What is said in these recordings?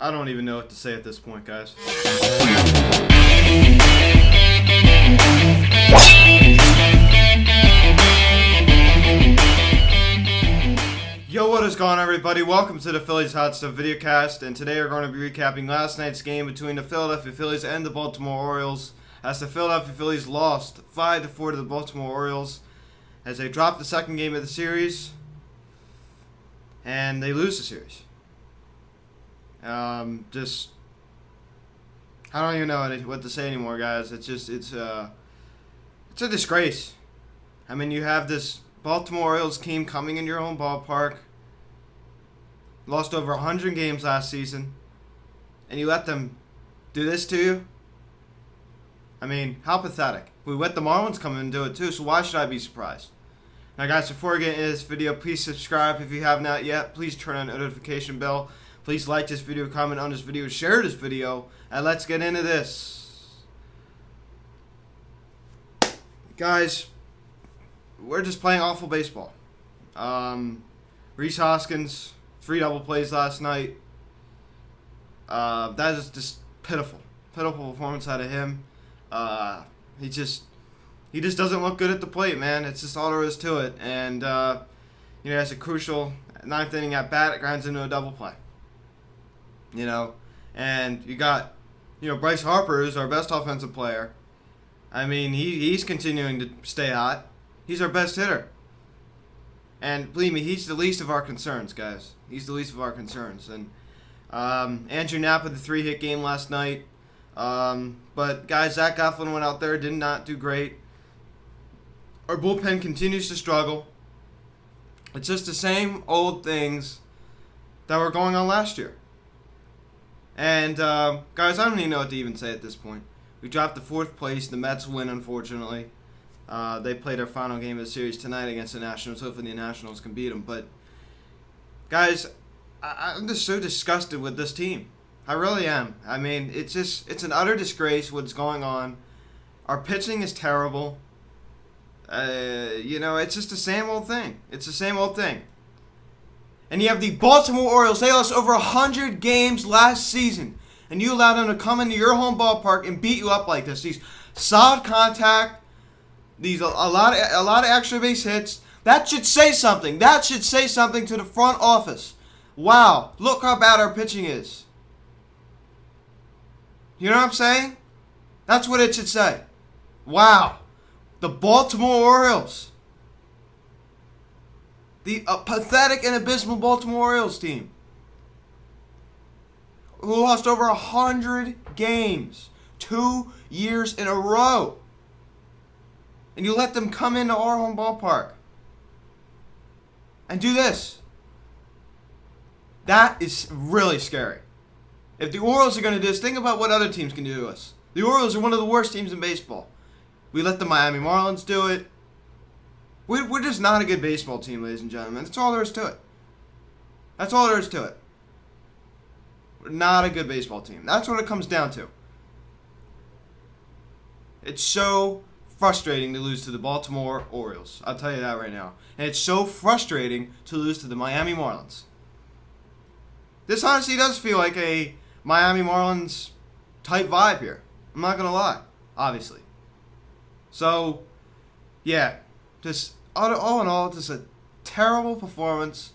I don't even know what to say at this point, guys. Yo, what is going on, everybody? Welcome to the Phillies Hot Stuff videocast, and today we're going to be recapping last night's game between the Philadelphia Phillies and the Baltimore Orioles, as the Philadelphia Phillies lost 5-4 to the Baltimore Orioles, as they dropped the second game of the series, and they lose the series. I don't even know what to say anymore, guys. It's a disgrace. I mean, you have this Baltimore Orioles team coming in your own ballpark, lost over 100 games last season, and you let them do this to you? I mean, how pathetic. We let the Marlins come in and do it too, so why should I be surprised? Now, guys, before we get into this video, please subscribe if you have not yet. Please turn on the notification bell. Please like this video, comment on this video, share this video, and let's get into this. Guys, we're just playing awful baseball. Rhys Hoskins, 3 double plays last night. That is just pitiful. Pitiful performance out of him. He just doesn't look good at the plate, man. It's just all there is to it. And, it's a crucial 9th inning at bat. It grinds into a double play. And you got, Bryce Harper, who's our best offensive player. I mean, he's continuing to stay hot. He's our best hitter. And believe me, he's the least of our concerns, guys. He's the least of our concerns. And Andrew Knapp had the 3-hit game last night. But, guys, Zach Eflin went out there, did not do great. Our bullpen continues to struggle. It's just the same old things that were going on last year. And, guys, I don't even know what to even say at this point. We dropped to 4th place. The Mets win, unfortunately. They played their final game of the series tonight against the Nationals. Hopefully the Nationals can beat them. But, guys, I'm just so disgusted with this team. I really am. I mean, it's an utter disgrace what's going on. Our pitching is terrible. It's just the same old thing. It's the same old thing. And you have the Baltimore Orioles. They lost over 100 games last season. And you allowed them to come into your home ballpark and beat you up like this. These solid contact, a lot of extra base hits. That should say something. That should say something to the front office. Wow, look how bad our pitching is. You know what I'm saying? That's what it should say. Wow. The Baltimore Orioles. The pathetic and abysmal Baltimore Orioles team, who lost over 100 games 2 years in a row. And you let them come into our home ballpark and do this. That is really scary. If the Orioles are going to do this, think about what other teams can do to us. The Orioles are one of the worst teams in baseball. We let the Miami Marlins do it. We're just not a good baseball team, ladies and gentlemen. That's all there is to it. That's all there is to it. We're not a good baseball team. That's what it comes down to. It's so frustrating to lose to the Baltimore Orioles. I'll tell you that right now. And it's so frustrating to lose to the Miami Marlins. This honestly does feel like a Miami Marlins type vibe here. I'm not going to lie, obviously. So, yeah, just all in all, just a terrible performance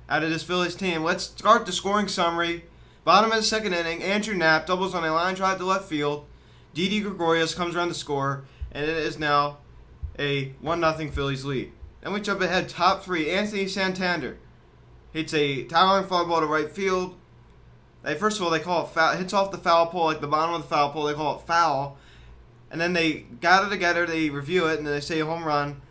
out of this Phillies team. Let's start the scoring summary. Bottom of the second inning, Andrew Knapp doubles on a line drive to left field. Didi Gregorius comes around to score, and it is now a 1-0 Phillies lead. Then we jump ahead, top 3, Anthony Santander hits a towering fly ball to right field. First of all, they call it foul. It hits off the foul pole, like the bottom of the foul pole. They call it foul. And then they got it together, they review it, and then they say home run.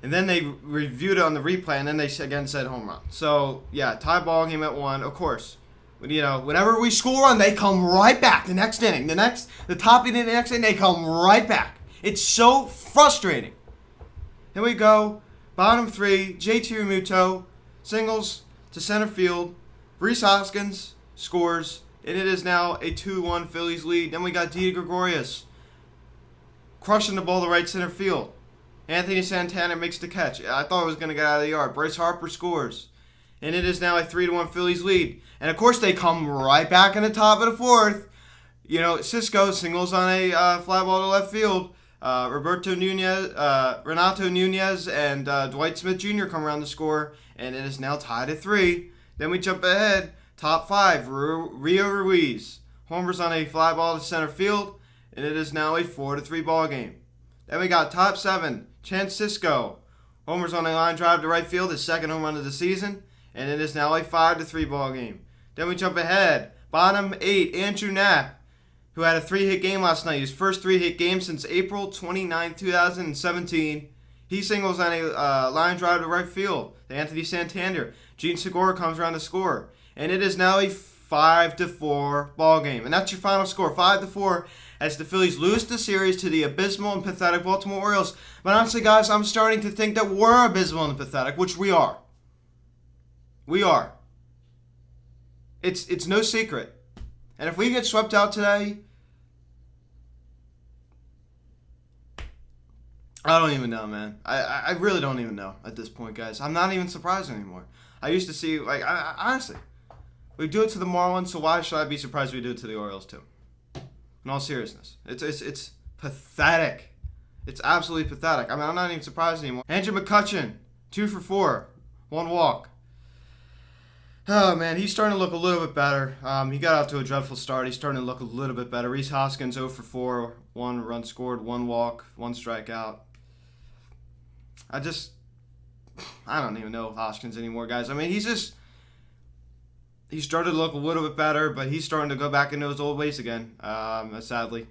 And then they reviewed it on the replay, and then they again said home run. So, yeah, tie ball game at 1. Of course, whenever we score a run, they come right back. The next inning, the top inning, the next inning, they come right back. It's so frustrating. Here we go. Bottom 3, JT Realmuto singles to center field. Rhys Hoskins scores, and it is now a 2-1 Phillies lead. Then we got Didi Gregorius crushing the ball to right center field. Anthony Santander makes the catch. I thought it was going to get out of the yard. Bryce Harper scores. and it is now a 3-1 Phillies lead. And of course, they come right back in the top of the fourth. You know, Cisco singles on a fly ball to left field. Renato Nunez and Dwight Smith Jr. come around to score, and it is now tied at 3. Then we jump ahead, top 5, Rio Ruiz homers on a fly ball to center field, and it is now a 4-3 ball game. Then we got top 7, Chance Cisco homers on a line drive to right field, his second home run of the season, and it is now a 5-3 ball game. Then we jump ahead, bottom 8, Andrew Knapp, who had a 3-hit game last night, his first 3-hit game since April 29, 2017. He singles on a line drive to right field to Anthony Santander. Gene Segura comes around to score. And it is now a 5-4 ball game. And that's your final score, 5-4, as the Phillies lose the series to the abysmal and pathetic Baltimore Orioles. But honestly, guys, I'm starting to think that we're abysmal and pathetic, which we are. We are. It's no secret. And if we get swept out today, I don't even know, man. I really don't even know at this point, guys. I'm not even surprised anymore. I used to see, honestly, we do it to the Marlins, so why should I be surprised we do it to the Orioles too? In all seriousness. It's pathetic. It's absolutely pathetic. I mean, I'm not even surprised anymore. Andrew McCutchen, 2 for 4, 1 walk. Oh, man, he's starting to look a little bit better. He got off to a dreadful start. He's starting to look a little bit better. Rhys Hoskins, 0 for 4, 1 run scored, 1 walk, 1 strikeout. I don't even know Hoskins anymore, guys. I mean, he started to look a little bit better, but he's starting to go back into his old ways again, sadly.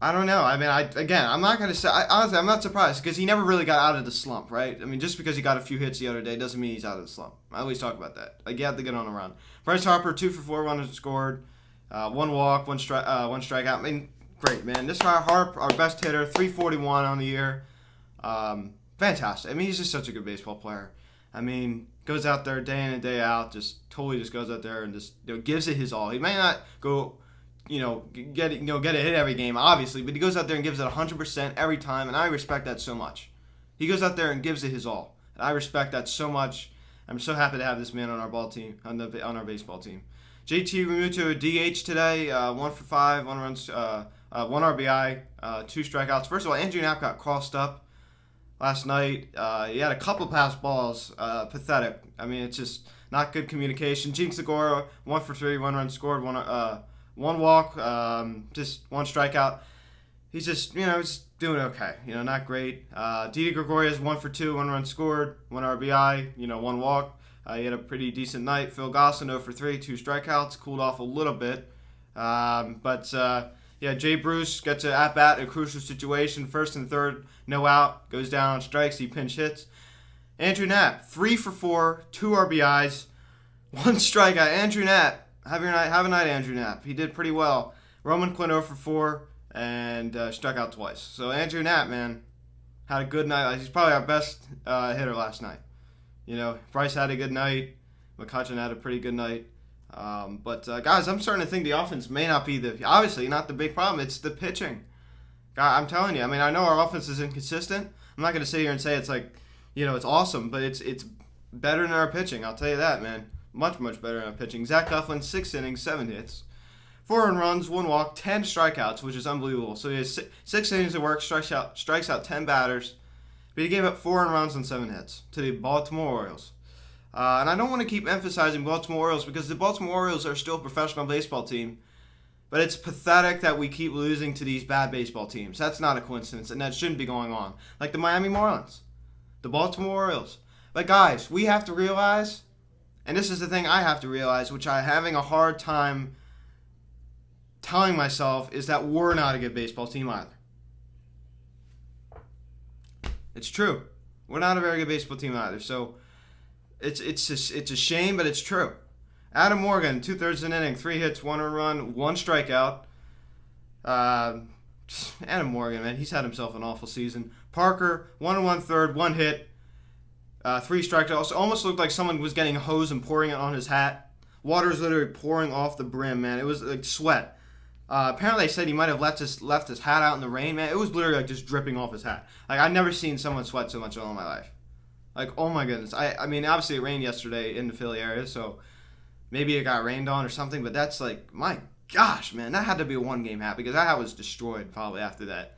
I don't know. I mean, I'm not going to say, honestly, I'm not surprised because he never really got out of the slump, right? I mean, just because he got a few hits the other day doesn't mean he's out of the slump. I always talk about that. Like, you have to get on a run. Bryce Harper, 2 for 4, runners scored, 1 walk, 1 strikeout. I mean, great, man. This guy, Harp, our best hitter, 341 on the year. Fantastic. I mean, he's just such a good baseball player. I mean, goes out there day in and day out, just totally just goes out there and just gives it his all. He may not go, get a hit every game, obviously, but he goes out there and gives it 100% every time, and I respect that so much. He goes out there and gives it his all, and I respect that so much. I'm so happy to have this man on our ball team, on our baseball team. JT Realmuto DH today, 1 for 5, 1 runs, 1 RBI, 2 strikeouts. First of all, Andrew Knapp got crossed up last night. He had a couple pass balls, pathetic. I mean, it's just not good communication. Gene Segura, 1 for 3, 1 run scored, 1 walk, just 1 strikeout. He's just, just doing okay. Not great. Didi Gregorius, 1 for 2, 1 run scored, 1 RBI, 1 walk. He had a pretty decent night. Phil Gosselin, 0 for 3, 2 strikeouts, cooled off a little bit. Jay Bruce gets an at-bat in a crucial situation. First and third, no out. Goes down on strikes. He pinch hits. Andrew Knapp, 3 for 4, 2 RBIs, 1 strikeout. Andrew Knapp, have a night, Andrew Knapp. He did pretty well. Roman Quinn, 0 for 4, and struck out twice. So Andrew Knapp, man, had a good night. He's probably our best hitter last night. Bryce had a good night. McCutchen had a pretty good night. Guys, I'm starting to think the offense may not be obviously not the big problem. It's the pitching. God, I'm telling you. I mean, I know our offense is inconsistent. I'm not going to sit here and say it's like, it's awesome, but it's better than our pitching. I'll tell you that, man. Much, much better than our pitching. Zach Eflin, 6 innings, 7 hits, 4 earned runs, 1 walk, 10 strikeouts, which is unbelievable. So he has 6 innings of work, strikes out 10 batters, but he gave up 4 earned runs and 7 hits to the Baltimore Orioles. And I don't want to keep emphasizing Baltimore Orioles because the Baltimore Orioles are still a professional baseball team. But it's pathetic that we keep losing to these bad baseball teams. That's not a coincidence, and that shouldn't be going on. Like the Miami Marlins, the Baltimore Orioles. But guys, we have to realize, and this is the thing I have to realize, which I'm having a hard time telling myself, is that we're not a good baseball team either. It's true. We're not a very good baseball team either. So it's a shame, but it's true. Adam Morgan, 2/3 an inning, 3 hits, 1 earned run, 1 strikeout. Adam Morgan, man, he's had himself an awful season. Parker, 1 1/3, 1 hit, 3 strikeouts. Almost looked like someone was getting a hose and pouring it on his hat. Water's literally pouring off the brim, man. It was like sweat. Apparently, they said he might have left his hat out in the rain, man. It was literally like just dripping off his hat. Like, I've never seen someone sweat so much in all my life. Like, oh my goodness. I mean, obviously it rained yesterday in the Philly area, so maybe it got rained on or something, but that's like, my gosh, man, that had to be a one-game hat because that hat was destroyed probably after that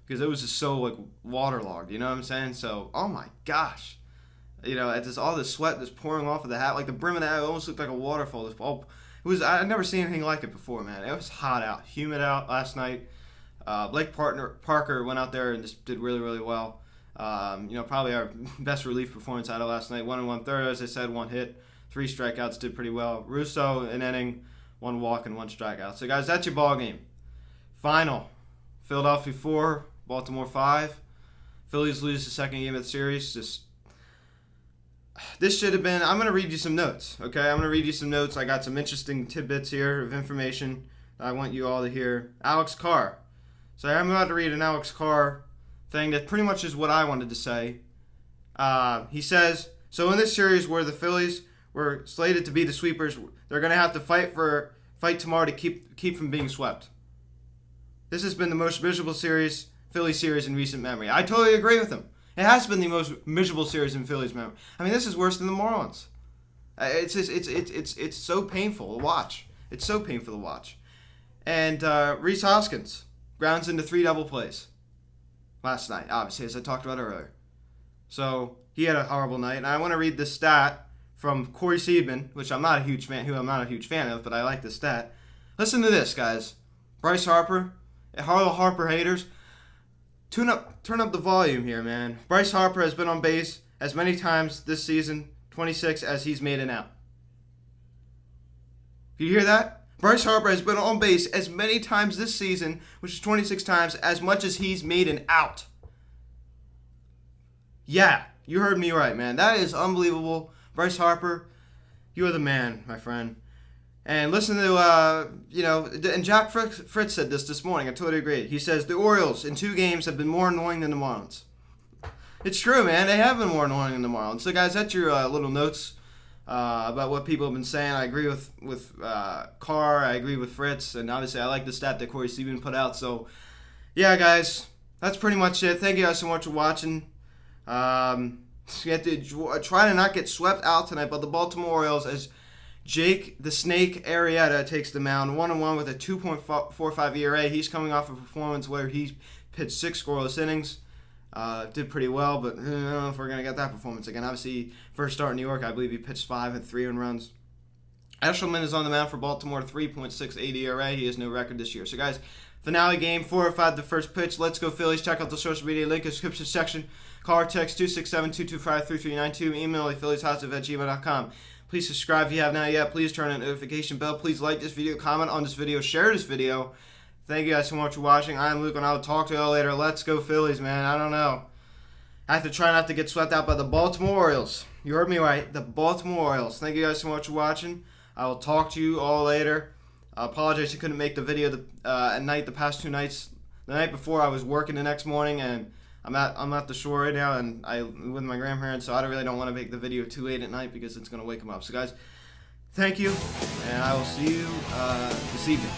because it was just so, like, waterlogged, you know what I'm saying? So, oh my gosh. It's just all the sweat just pouring off of the hat. Like, the brim of the hat almost looked like a waterfall. I'd never seen anything like it before, man. It was hot out, humid out last night. Blake Parker went out there and just did really, really well. Probably our best relief performance out of last night. 1 1/3, as I said, 1 hit, 3 strikeouts, did pretty well. Russo, an inning, 1 walk and 1 strikeout. So, guys, that's your ball game. Final: Philadelphia 4, Baltimore 5. Phillies lose the second game of the series. This should have been. I'm going to read you some notes, okay? I'm going to read you some notes. I got some interesting tidbits here of information that I want you all to hear. Alex Carr. So I'm about to read an Alex Carr thing that pretty much is what I wanted to say. He says, so in this series where the Phillies were slated to be the sweepers, they're going to have to fight tomorrow to keep from being swept. This has been the most miserable Philly series in recent memory. I totally agree with him. It has been the most miserable series in Phillies memory. I mean, this is worse than the Marlins. It's so painful to watch. It's so painful to watch. And Rhys Hoskins grounds into 3 double plays last night, obviously, as I talked about earlier. So he had a horrible night. And I want to read this stat from Corey Seidman, which I'm not a huge fan of, but I like this stat. Listen to this, guys. Bryce Harper, Harper haters, turn up the volume here, man. Bryce Harper has been on base as many times this season, 26, as he's made an out. You hear that? Bryce Harper has been on base as many times this season, which is 26 times, as much as he's made an out. Yeah, you heard me right, man. That is unbelievable. Bryce Harper, you are the man, my friend. And listen to, and Jack Fritz said this morning. I totally agree. He says, the Orioles in 2 games have been more annoying than the Marlins. It's true, man. They have been more annoying than the Marlins. So, guys, that's your little notes about what people have been saying. I agree with Carr. I agree with Fritz. And obviously, I like the stat that Corey Seidman put out. So, yeah, guys, that's pretty much it. Thank you guys so much for watching. You have to try to not get swept out tonight by the Baltimore Orioles as Jake the Snake Arrieta takes the mound 1-1 with a 2.45 ERA. He's coming off a performance where he pitched 6 scoreless innings. Did pretty well, but I don't know if we're going to get that performance again. Obviously, first start in New York, I believe he pitched 5 and 3 earned runs. Eshelman is on the mound for Baltimore, 3.68 ERA. He has no record this year. So, guys, finale game, 4 or 5, the first pitch. Let's go Phillies. Check out the social media link in the description section. Call or text 267-225-3392. Email phillieshotstuff@gmail.com. Please subscribe if you have not yet. Please turn on the notification bell. Please like this video, comment on this video, share this video. Thank you guys so much for watching. I'm Luke, and I'll talk to you all later. Let's go Phillies, man. I don't know. I have to try not to get swept out by the Baltimore Orioles. You heard me right. The Baltimore Orioles. Thank you guys so much for watching. I will talk to you all later. I apologize I couldn't make the video at night the past 2 nights. The night before, I was working the next morning, and I'm at the shore right now, and with my grandparents, so I really don't want to make the video too late at night because it's going to wake them up. So, guys, thank you, and I will see you this evening.